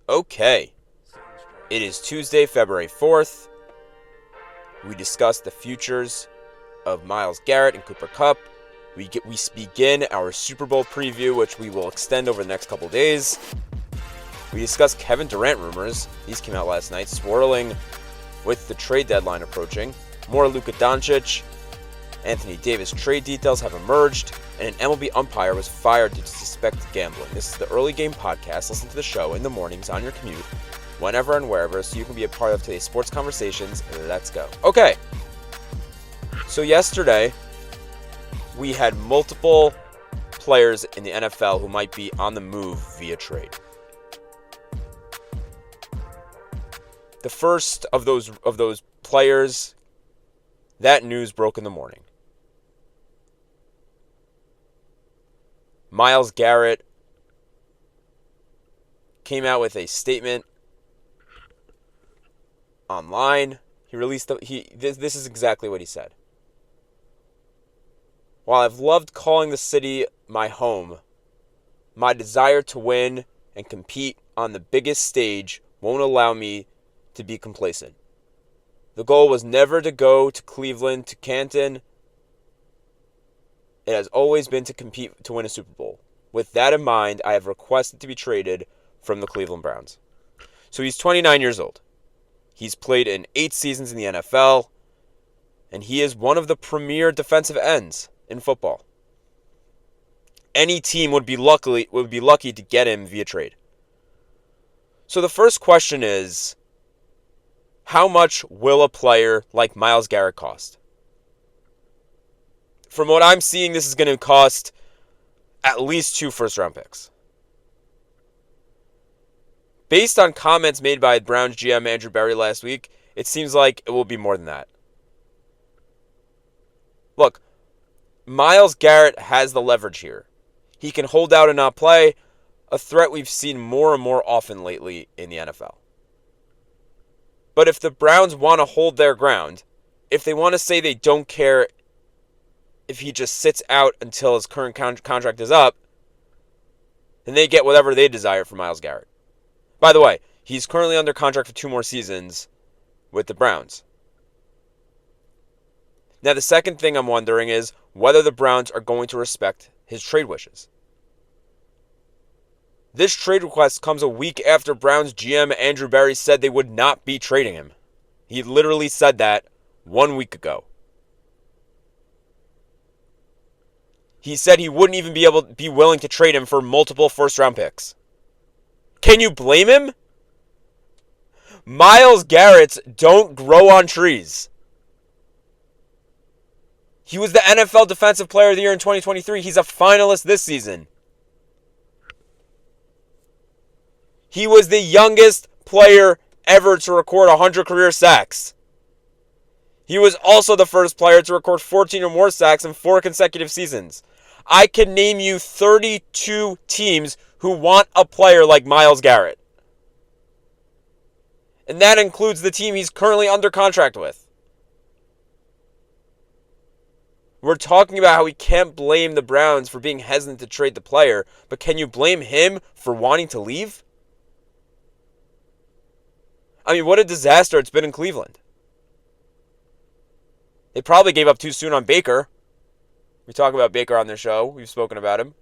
Okay, it is Tuesday, February 4th. We discuss the futures of Myles Garrett and Cooper Krupp. We begin our Super Bowl preview, which we will extend over the next couple days. We discuss Kevin Durant rumors. These came out last night, swirling with the trade deadline approaching. More Luka Doncic. Anthony Davis trade details have emerged, and an MLB umpire was fired due to suspected gambling. This is the Early Game Podcast. Listen to the show in the mornings on your commute, whenever and wherever, so you can be a part of today's sports conversations. Let's go. Okay. So yesterday, we had multiple players in the NFL who might be on the move via trade. The first of those players, that news broke in the morning. Myles Garrett came out with a statement online. He released this is exactly what he said. While I've loved calling the city my home, my desire to win and compete on the biggest stage won't allow me to be complacent. The goal was never to go to Cleveland, to Canton. It has always been to compete to win a Super Bowl. With that in mind, I have requested to be traded from the Cleveland Browns. So he's 29 years old. He's played in 8 seasons in the NFL, and he is one of the premier defensive ends in football. Any team would be lucky to get him via trade. So the first question is, how much will a player like Myles Garrett cost? From what I'm seeing, this is going to cost at least 2 first-round picks. Based on comments made by Browns GM Andrew Berry last week, it seems like it will be more than that. Look, Myles Garrett has the leverage here. He can hold out and not play, a threat we've seen more and more often lately in the NFL. But if the Browns want to hold their ground, if they want to say they don't care if he just sits out until his current contract is up, then they get whatever they desire from Myles Garrett. By the way, he's currently under contract for 2 more seasons with the Browns. Now, the second thing I'm wondering is whether the Browns are going to respect his trade wishes. This trade request comes a week after Browns GM Andrew Berry said they would not be trading him. He literally said that 1 week ago. He said he wouldn't even be willing to trade him for multiple first-round picks. Can you blame him? Myles Garrett's don't grow on trees. He was the NFL Defensive Player of the Year in 2023. He's a finalist this season. He was the youngest player ever to record 100 career sacks. He was also the first player to record 14 or more sacks in 4 consecutive seasons. I can name you 32 teams who want a player like Myles Garrett. And that includes the team he's currently under contract with. We're talking about how we can't blame the Browns for being hesitant to trade the player, but can you blame him for wanting to leave? I mean, what a disaster it's been in Cleveland. They probably gave up too soon on Baker. We talk about Baker on this show. We've spoken about him.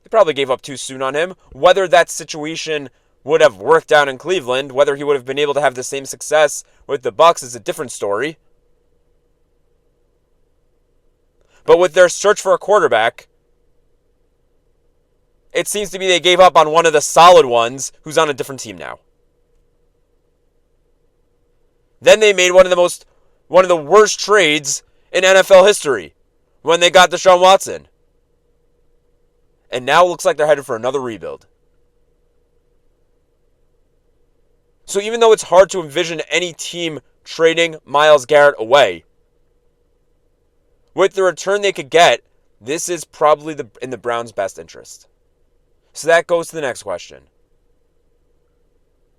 They probably gave up too soon on him. Whether that situation would have worked out in Cleveland, whether he would have been able to have the same success with the Bucs is a different story. But with their search for a quarterback, it seems to be they gave up on one of the solid ones who's on a different team now. Then they made one of the worst trades in NFL history when they got Deshaun Watson. And now it looks like they're headed for another rebuild. So even though it's hard to envision any team trading Myles Garrett away, with the return they could get, this is probably in the Browns' best interest. So that goes to the next question.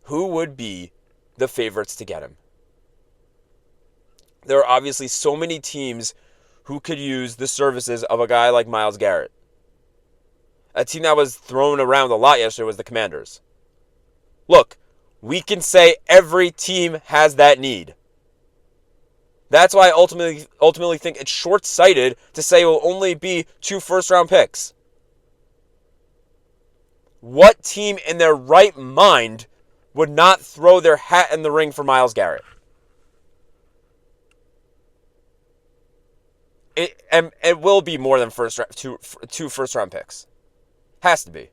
Who would be the favorites to get him? There are obviously so many teams who could use the services of a guy like Myles Garrett. A team that was thrown around a lot yesterday was the Commanders. Look, we can say every team has that need. That's why I ultimately think it's short-sighted to say it will only be 2 first-round picks. What team in their right mind would not throw their hat in the ring for Myles Garrett? It will be more than two first-round picks. Has to be.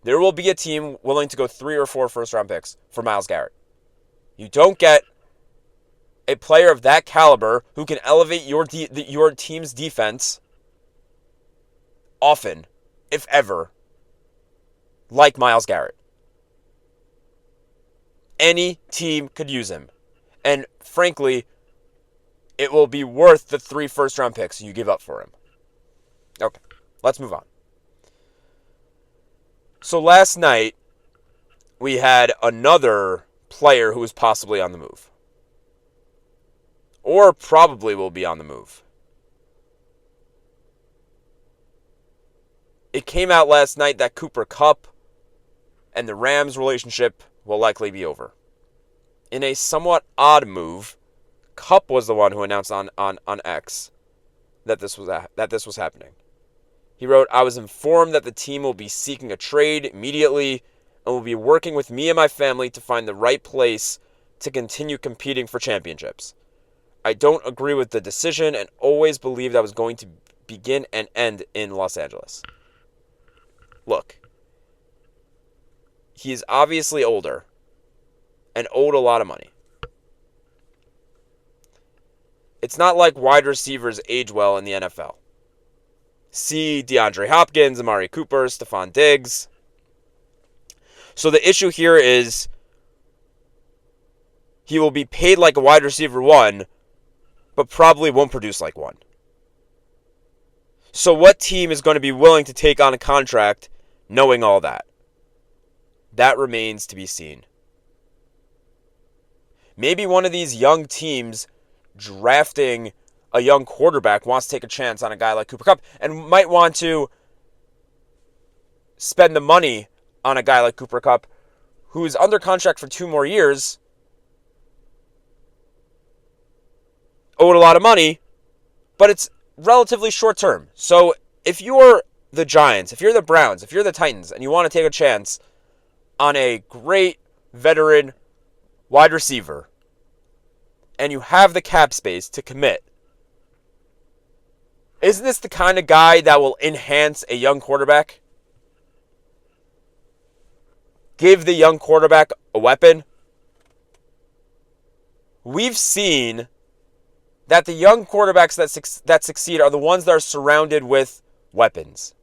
There will be a team willing to go 3 or 4 first-round picks for Myles Garrett. You don't get a player of that caliber who can elevate your team's defense often, if ever, like Myles Garrett. Any team could use him. And frankly, it will be worth the 3 first-round picks you give up for him. Okay, let's move on. So last night, we had another player who was possibly on the move. Or probably will be on the move. It came out last night that Cooper Krupp and the Rams' relationship will likely be over. In a somewhat odd move, Krupp was the one who announced on X that this was happening. He wrote, "I was informed that the team will be seeking a trade immediately and will be working with me and my family to find the right place to continue competing for championships. I don't agree with the decision and always believed I was going to begin and end in Los Angeles." Look, he is obviously older and owed a lot of money. It's not like wide receivers age well in the NFL. See DeAndre Hopkins, Amari Cooper, Stephon Diggs. So the issue here is he will be paid like a wide receiver 1, but probably won't produce like one. So what team is going to be willing to take on a contract knowing all that? That remains to be seen. Maybe one of these young teams drafting a young quarterback wants to take a chance on a guy like Cooper Krupp and might want to spend the money on a guy like Cooper Krupp who is under contract for 2 more years, owed a lot of money, but it's relatively short term. So if you're the Giants, if you're the Browns, if you're the Titans, and you want to take a chance on a great veteran wide receiver, and you have the cap space to commit, isn't this the kind of guy that will enhance a young quarterback? Give the young quarterback a weapon? We've seen that the young quarterbacks that succeed are the ones that are surrounded with weapons.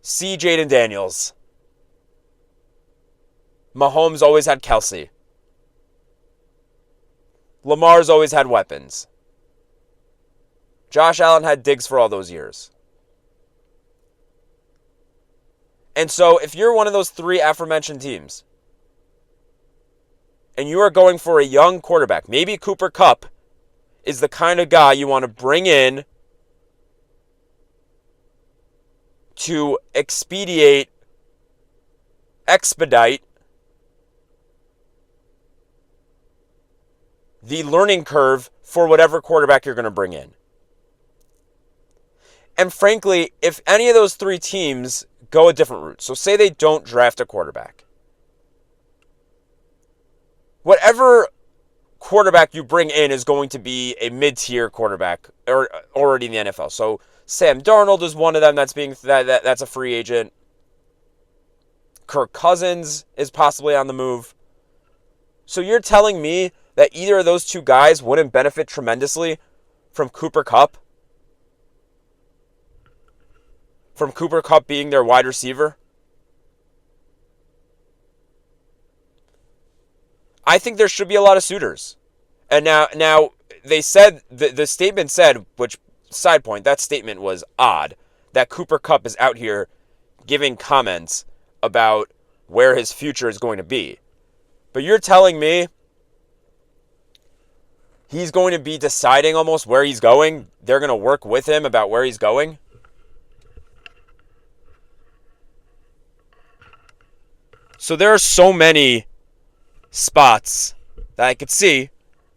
See Jaden Daniels. Mahomes always had Kelsey. Lamar's always had weapons. Josh Allen had Diggs for all those years. And so if you're one of those 3 aforementioned teams, and you are going for a young quarterback, maybe Cooper Krupp is the kind of guy you want to bring in to expedite the learning curve for whatever quarterback you're going to bring in. And frankly, if any of those 3 teams go a different route, so say they don't draft a quarterback, whatever quarterback you bring in is going to be a mid-tier quarterback or already in the NFL. So Sam Darnold is one of them that's a free agent. Kirk Cousins is possibly on the move. So you're telling me that either of those 2 guys wouldn't benefit tremendously from Cooper Krupp? From Cooper Krupp being their wide receiver? I think there should be a lot of suitors. And now they said, the statement said, which, side point, that statement was odd, that Cooper Krupp is out here giving comments about where his future is going to be. But you're telling me he's going to be deciding almost where he's going? They're going to work with him about where he's going? So there are so many spots that I could see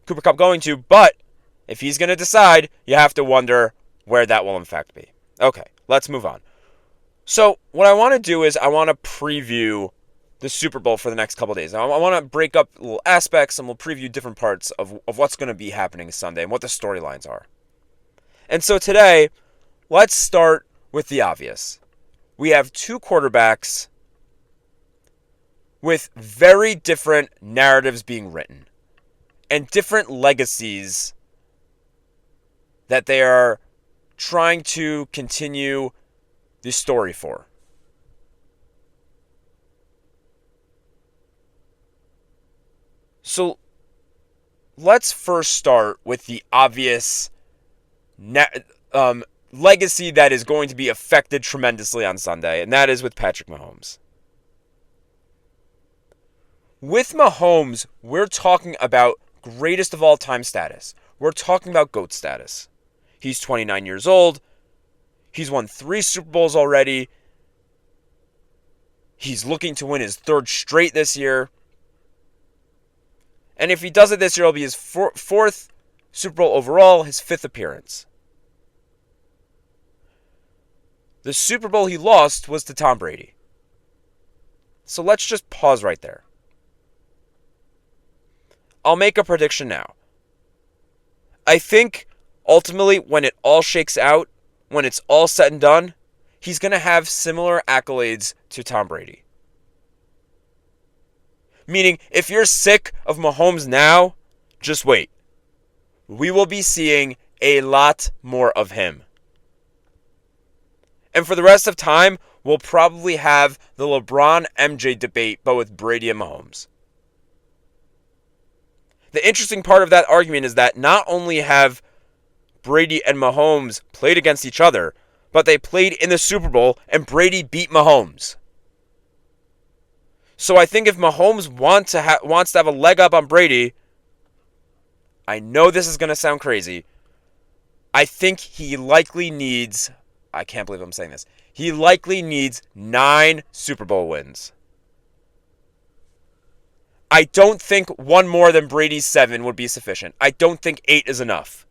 Cooper Krupp going to, but if he's going to decide, you have to wonder where that will in fact be. Okay, let's move on. So what I want to do is I want to preview the Super Bowl for the next couple of days. Now, I want to break up little aspects, and we'll preview different parts of what's going to be happening Sunday and what the storylines are. And so today, let's start with the obvious. We have two quarterbacks with very different narratives being written and different legacies that they are trying to continue the story for. So let's first start with the obvious legacy that is going to be affected tremendously on Sunday, and that is with Patrick Mahomes. With Mahomes, we're talking about greatest of all time status. We're talking about GOAT status. He's 29 years old. He's won 3 Super Bowls already. He's looking to win his 3rd straight this year. And if he does it this year, it'll be his 4th Super Bowl overall, his 5th appearance. The Super Bowl he lost was to Tom Brady. So let's just pause right there. I'll make a prediction now. I think ultimately when it all shakes out, when it's all said and done, he's going to have similar accolades to Tom Brady. Meaning, if you're sick of Mahomes now, just wait. We will be seeing a lot more of him. And for the rest of time, we'll probably have the LeBron-MJ debate, but with Brady and Mahomes. The interesting part of that argument is that not only have Brady and Mahomes played against each other, but they played in the Super Bowl, and Brady beat Mahomes. So I think if Mahomes wants to have a leg up on Brady, I know this is going to sound crazy. I think he likely needs, I can't believe I'm saying this, he likely needs 9 Super Bowl wins. I don't think one more than Brady's 7 would be sufficient. I don't think 8 is enough.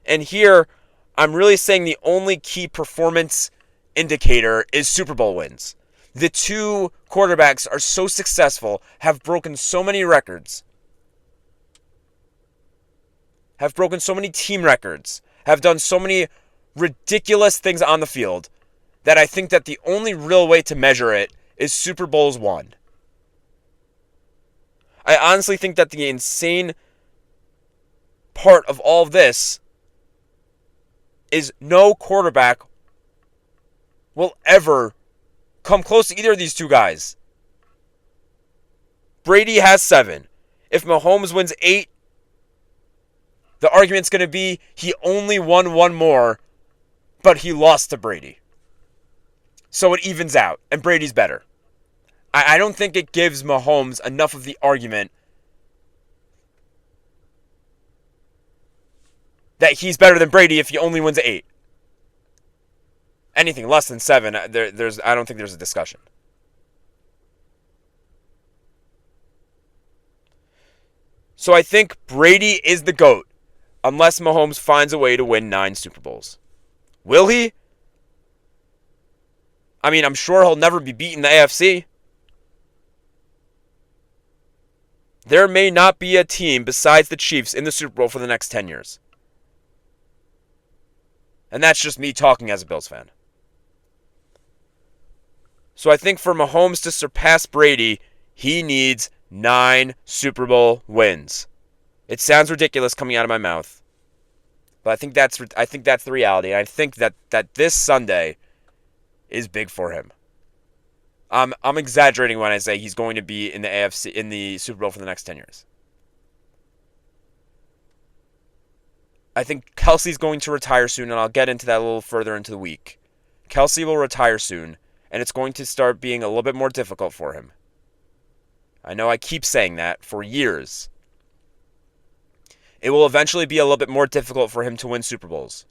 And here, I'm really saying the only key performance indicator is Super Bowl wins. The two quarterbacks are so successful, have broken so many records, have broken so many team records, have done so many ridiculous things on the field, that I think that the only real way to measure it is Super Bowls won. I honestly think that the insane part of all of this is no quarterback will ever come close to either of these two guys. Brady has 7. If Mahomes wins 8, the argument's going to be he only won 1 more, but he lost to Brady. So it evens out, and Brady's better. I don't think it gives Mahomes enough of the argument that he's better than Brady if he only wins 8. Anything less than 7, I don't think there's a discussion. So I think Brady is the GOAT, unless Mahomes finds a way to win 9 Super Bowls. Will he? I mean, I'm sure he'll never be beaten in the AFC. There may not be a team besides the Chiefs in the Super Bowl for the next 10 years. And that's just me talking as a Bills fan. So I think for Mahomes to surpass Brady, he needs 9 Super Bowl wins. It sounds ridiculous coming out of my mouth, but I think that's the reality. And I think that this Sunday is big for him. I'm exaggerating when I say he's going to be in the AFC in the Super Bowl for the next 10 years. I think Kelsey's going to retire soon, and I'll get into that a little further into the week. Kelsey will retire soon, and it's going to start being a little bit more difficult for him. I know I keep saying that for years. It will eventually be a little bit more difficult for him to win Super Bowls.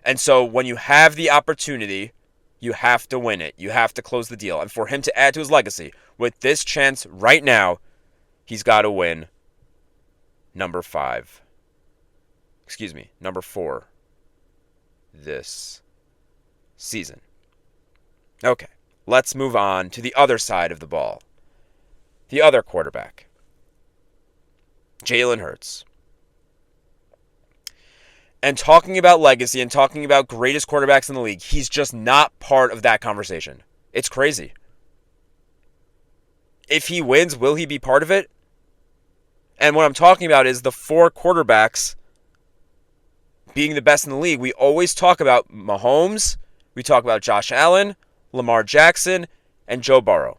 And so when you have the opportunity, You have to win it. You have to close the deal. And for him to add to his legacy, with this chance right now, he's got to win number 4 this season. Okay, let's move on to the other side of the ball. The other quarterback, Jalen Hurts. And talking about legacy and talking about greatest quarterbacks in the league, he's just not part of that conversation. It's crazy. If he wins, will he be part of it? And what I'm talking about is the 4 quarterbacks being the best in the league. We always talk about Mahomes, we talk about Josh Allen, Lamar Jackson, and Joe Burrow.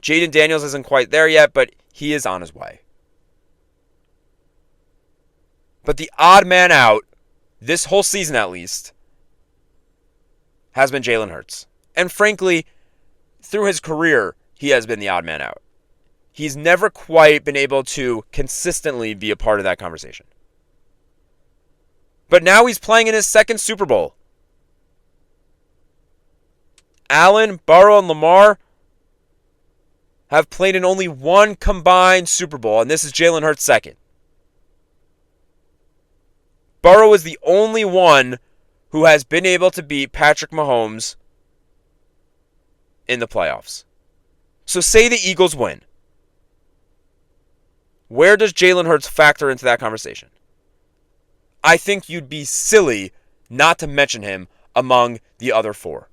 Jaden Daniels isn't quite there yet, but he is on his way. But the odd man out, this whole season at least, has been Jalen Hurts. And frankly, through his career, he has been the odd man out. He's never quite been able to consistently be a part of that conversation. But now he's playing in his second Super Bowl. Allen, Burrow, and Lamar have played in only one combined Super Bowl, and this is Jalen Hurts' second. Burrow is the only one who has been able to beat Patrick Mahomes in the playoffs. So say the Eagles win. Where does Jalen Hurts factor into that conversation? I think you'd be silly not to mention him among the other 4.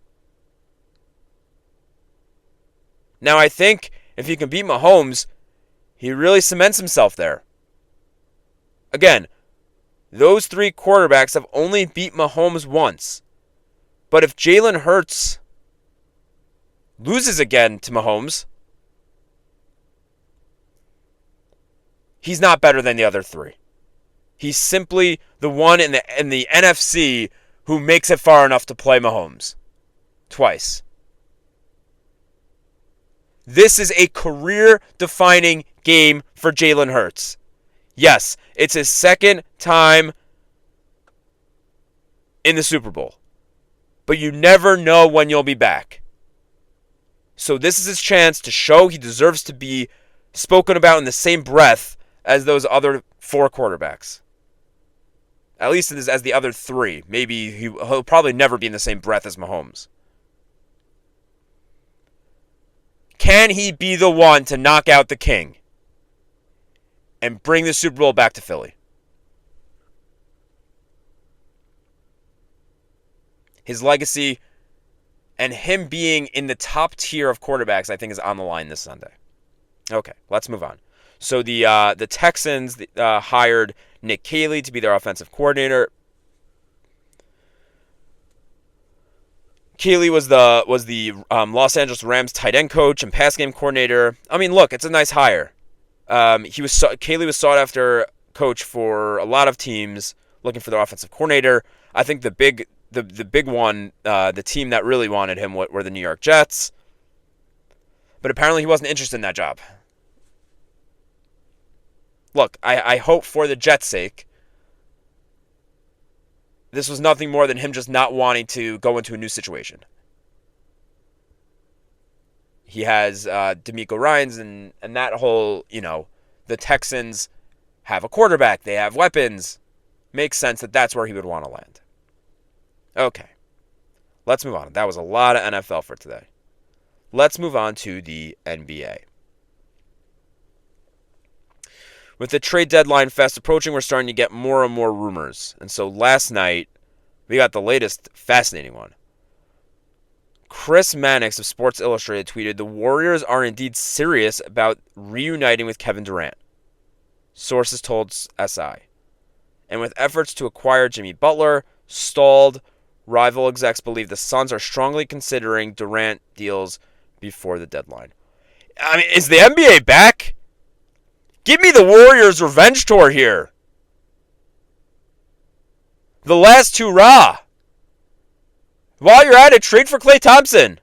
Now, I think if he can beat Mahomes, he really cements himself there. Again, those 3 quarterbacks have only beat Mahomes once. But if Jalen Hurts loses again to Mahomes, he's not better than the other 3. He's simply the one in the NFC who makes it far enough to play Mahomes twice. This is a career-defining game for Jalen Hurts. Yes, it's his second time in the Super Bowl. But you never know when you'll be back. So this is his chance to show he deserves to be spoken about in the same breath as those other 4 quarterbacks. At least as the other 3. Maybe he'll probably never be in the same breath as Mahomes. Can he be the one to knock out the king and bring the Super Bowl back to Philly? His legacy and him being in the top tier of quarterbacks, I think, is on the line this Sunday. Okay, let's move on. So the Texans hired Nick Caley to be their offensive coordinator. Caley was the Los Angeles Rams tight end coach and pass game coordinator. I mean, look, it's a nice hire. Caley was sought after coach for a lot of teams looking for their offensive coordinator. I think the big one, the team that really wanted him were the New York Jets. But apparently he wasn't interested in that job. Look, I hope for the Jets' sake, this was nothing more than him just not wanting to go into a new situation. He has D'Amico Ryans and that whole, the Texans have a quarterback. They have weapons. Makes sense that that's where he would want to land. Okay. Let's move on. That was a lot of NFL for today. Let's move on to the NBA. With the trade deadline fast approaching, we're starting to get more and more rumors. And so last night, we got the latest fascinating one. Chris Mannix of Sports Illustrated tweeted, "The Warriors are indeed serious about reuniting with Kevin Durant," sources told SI. And with efforts to acquire Jimmy Butler stalled, rival execs believe the Suns are strongly considering Durant deals before the deadline. I mean, is the NBA back? Give me the Warriors revenge tour here. The last two raw. While you're at it, trade for Klay Thompson.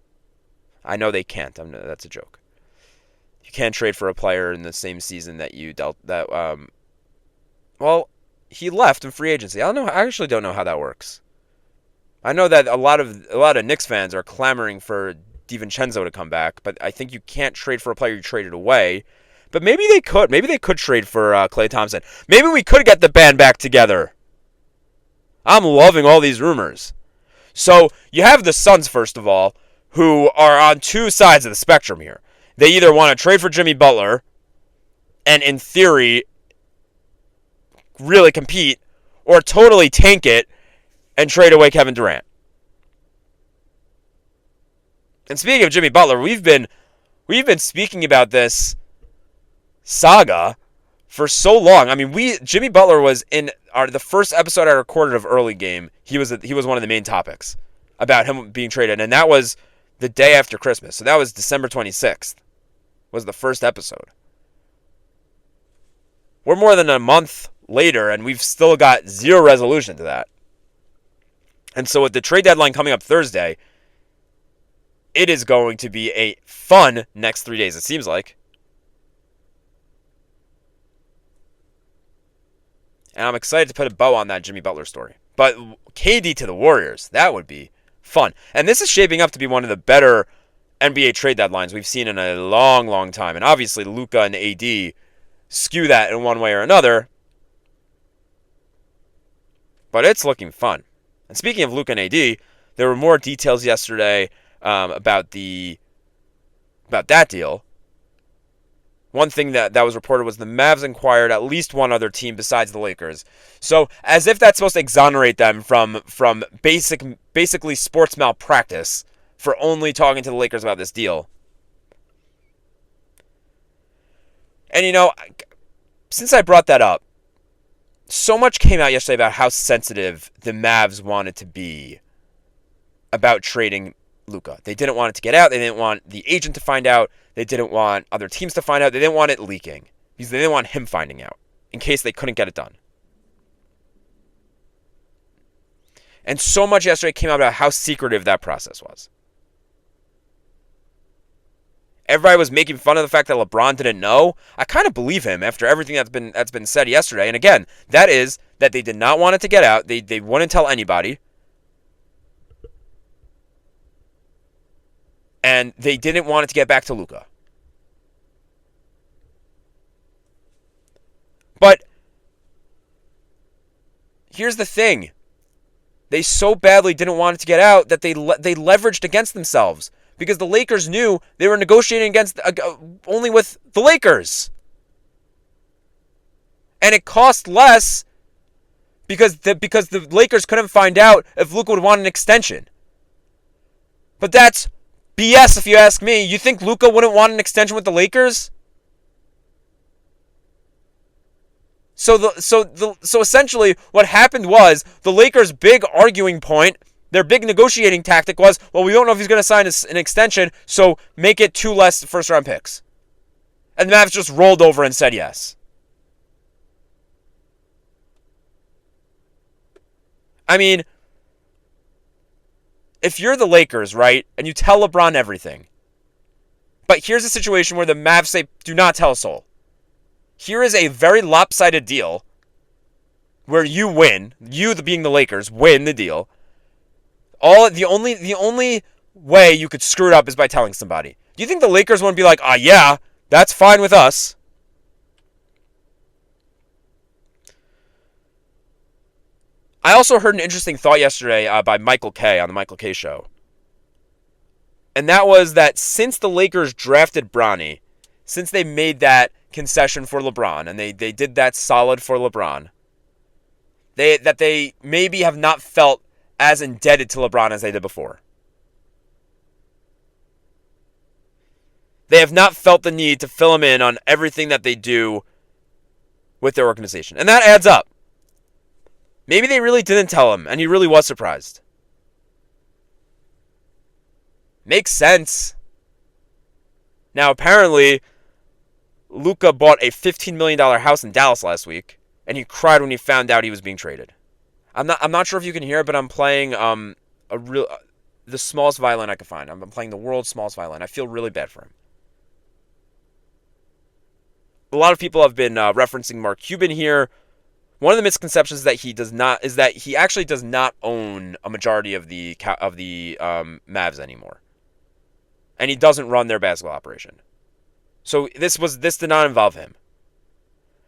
I know they can't. That's a joke. You can't trade for a player in the same season that you dealt that. Well, he left in free agency. I actually don't know how that works. I know that a lot of Knicks fans are clamoring for DiVincenzo to come back, but I think you can't trade for a player you traded away. But maybe they could. Maybe they could trade for Klay Thompson. Maybe we could get the band back together. I'm loving all these rumors. So you have the Suns, first of all, who are on two sides of the spectrum here. They either want to trade for Jimmy Butler and, in theory, really compete, or totally tank it and trade away Kevin Durant. And speaking of Jimmy Butler, we've been speaking about this saga for so long. I mean, Jimmy Butler was in the first episode I recorded of Early Game. He was one of the main topics about him being traded, and that was the day after Christmas. So that was December 26th. Was the first episode. We're more than a month later, and we've still got zero resolution to that. And so with the trade deadline coming up Thursday, it is going to be a fun next 3 days, it seems like. And I'm excited to put a bow on that Jimmy Butler story. But KD to the Warriors, that would be fun. And this is shaping up to be one of the better NBA trade deadlines we've seen in a long, long time. And obviously, Luka and AD skew that in one way or another. But it's looking fun. And speaking of Luka and AD, there were more details yesterday about that deal. One thing that was reported was the Mavs inquired at least one other team besides the Lakers. So, as if that's supposed to exonerate them from basically sports malpractice for only talking to the Lakers about this deal. And since I brought that up, so much came out yesterday about how sensitive the Mavs wanted to be about trading Luka. They didn't want it to get out. They didn't want the agent to find out. They didn't want other teams to find out. They didn't want it leaking because they didn't want him finding out in case they couldn't get it done. And so much yesterday came out about how secretive that process was. Everybody was making fun of the fact that LeBron didn't know. I kind of believe him after everything that's been said yesterday. And again, that is that they did not want it to get out. They wouldn't tell anybody. And they didn't want it to get back to Luka. But here's the thing. They so badly didn't want it to get out that they leveraged against themselves. Because the Lakers knew they were negotiating against only with the Lakers. And it cost less because the Lakers couldn't find out if Luka would want an extension. But that's BS if you ask me. You think Luka wouldn't want an extension with the Lakers? So essentially what happened was the Lakers' big arguing point, their big negotiating tactic was, well, we don't know if he's going to sign an extension, so make it 2 less first-round picks. And the Mavs just rolled over and said yes. I mean, if you're the Lakers, right, and you tell LeBron everything, but here's a situation where the Mavs say, do not tell a soul. Here is a very lopsided deal where you win, being the Lakers, win the deal. The only way you could screw it up is by telling somebody. Do you think the Lakers wouldn't be like, yeah, that's fine with us? I also heard an interesting thought yesterday by Michael Kay on the Michael Kay Show. And that was that since the Lakers drafted Bronny, since they made that concession for LeBron, and they did that solid for LeBron, they maybe have not felt as indebted to LeBron as they did before. They have not felt the need to fill him in on everything that they do with their organization. And that adds up. Maybe they really didn't tell him, and he really was surprised. Makes sense. Now, apparently, Luka bought a $15 million house in Dallas last week, and he cried when he found out he was being traded. I'm not sure if you can hear it, but I'm playing the smallest violin I could find. I'm playing the world's smallest violin. I feel really bad for him. A lot of people have been referencing Mark Cuban here. one of the misconceptions is that he actually does not own a majority of the Mavs anymore, and he doesn't run their basketball operation. So this did not involve him.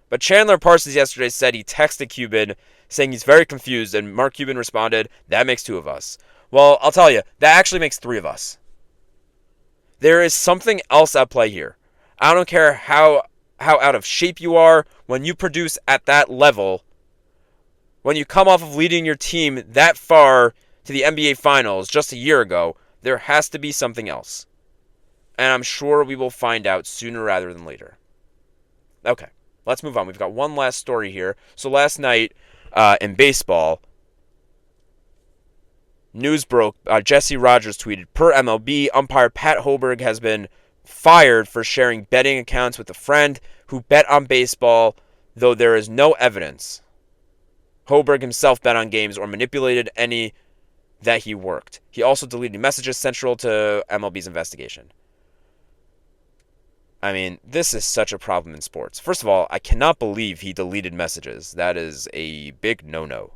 But Chandler Parsons yesterday said he texted Cuban saying he's very confused, and Mark Cuban responded, "That makes 2 of us." Well, I'll tell you, that actually makes 3 of us. There is something else at play here. I don't care how out of shape you are, when you produce at that level, when you come off of leading your team that far to the NBA Finals just a year ago, there has to be something else. And I'm sure we will find out sooner rather than later. Okay, let's move on. We've got one last story here. So last night in baseball, news broke. Jesse Rogers tweeted, per MLB, umpire Pat Hoberg has been fired for sharing betting accounts with a friend who bet on baseball, though there is no evidence Hoberg himself bet on games or manipulated any that he worked. He also deleted messages central to MLB's investigation. I mean, this is such a problem in sports. First of all, I cannot believe he deleted messages. That is a big no-no.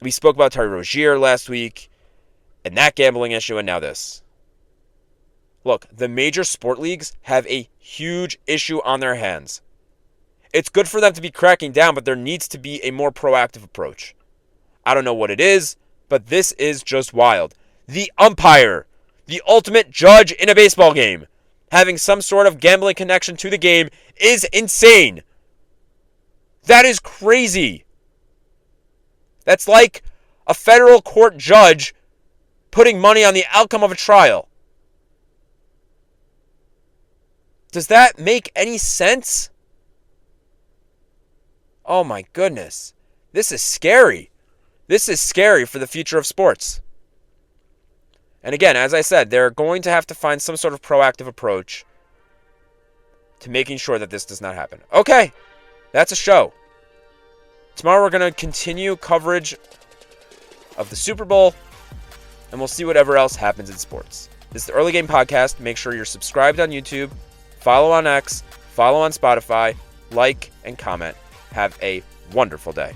We spoke about Terry Rozier last week, and that gambling issue, and now this. Look, the major sport leagues have a huge issue on their hands. It's good for them to be cracking down, but there needs to be a more proactive approach. I don't know what it is, but this is just wild. The umpire, the ultimate judge in a baseball game, having some sort of gambling connection to the game is insane. That is crazy. That's like a federal court judge putting money on the outcome of a trial. Does that make any sense? Oh my goodness. This is scary. This is scary for the future of sports. And again, as I said, they're going to have to find some sort of proactive approach to making sure that this does not happen. Okay, that's a show. Tomorrow we're going to continue coverage of the Super Bowl, and we'll see whatever else happens in sports. This is the Early Game Podcast. Make sure you're subscribed on YouTube, follow on X, follow on Spotify, like, and comment. Have a wonderful day.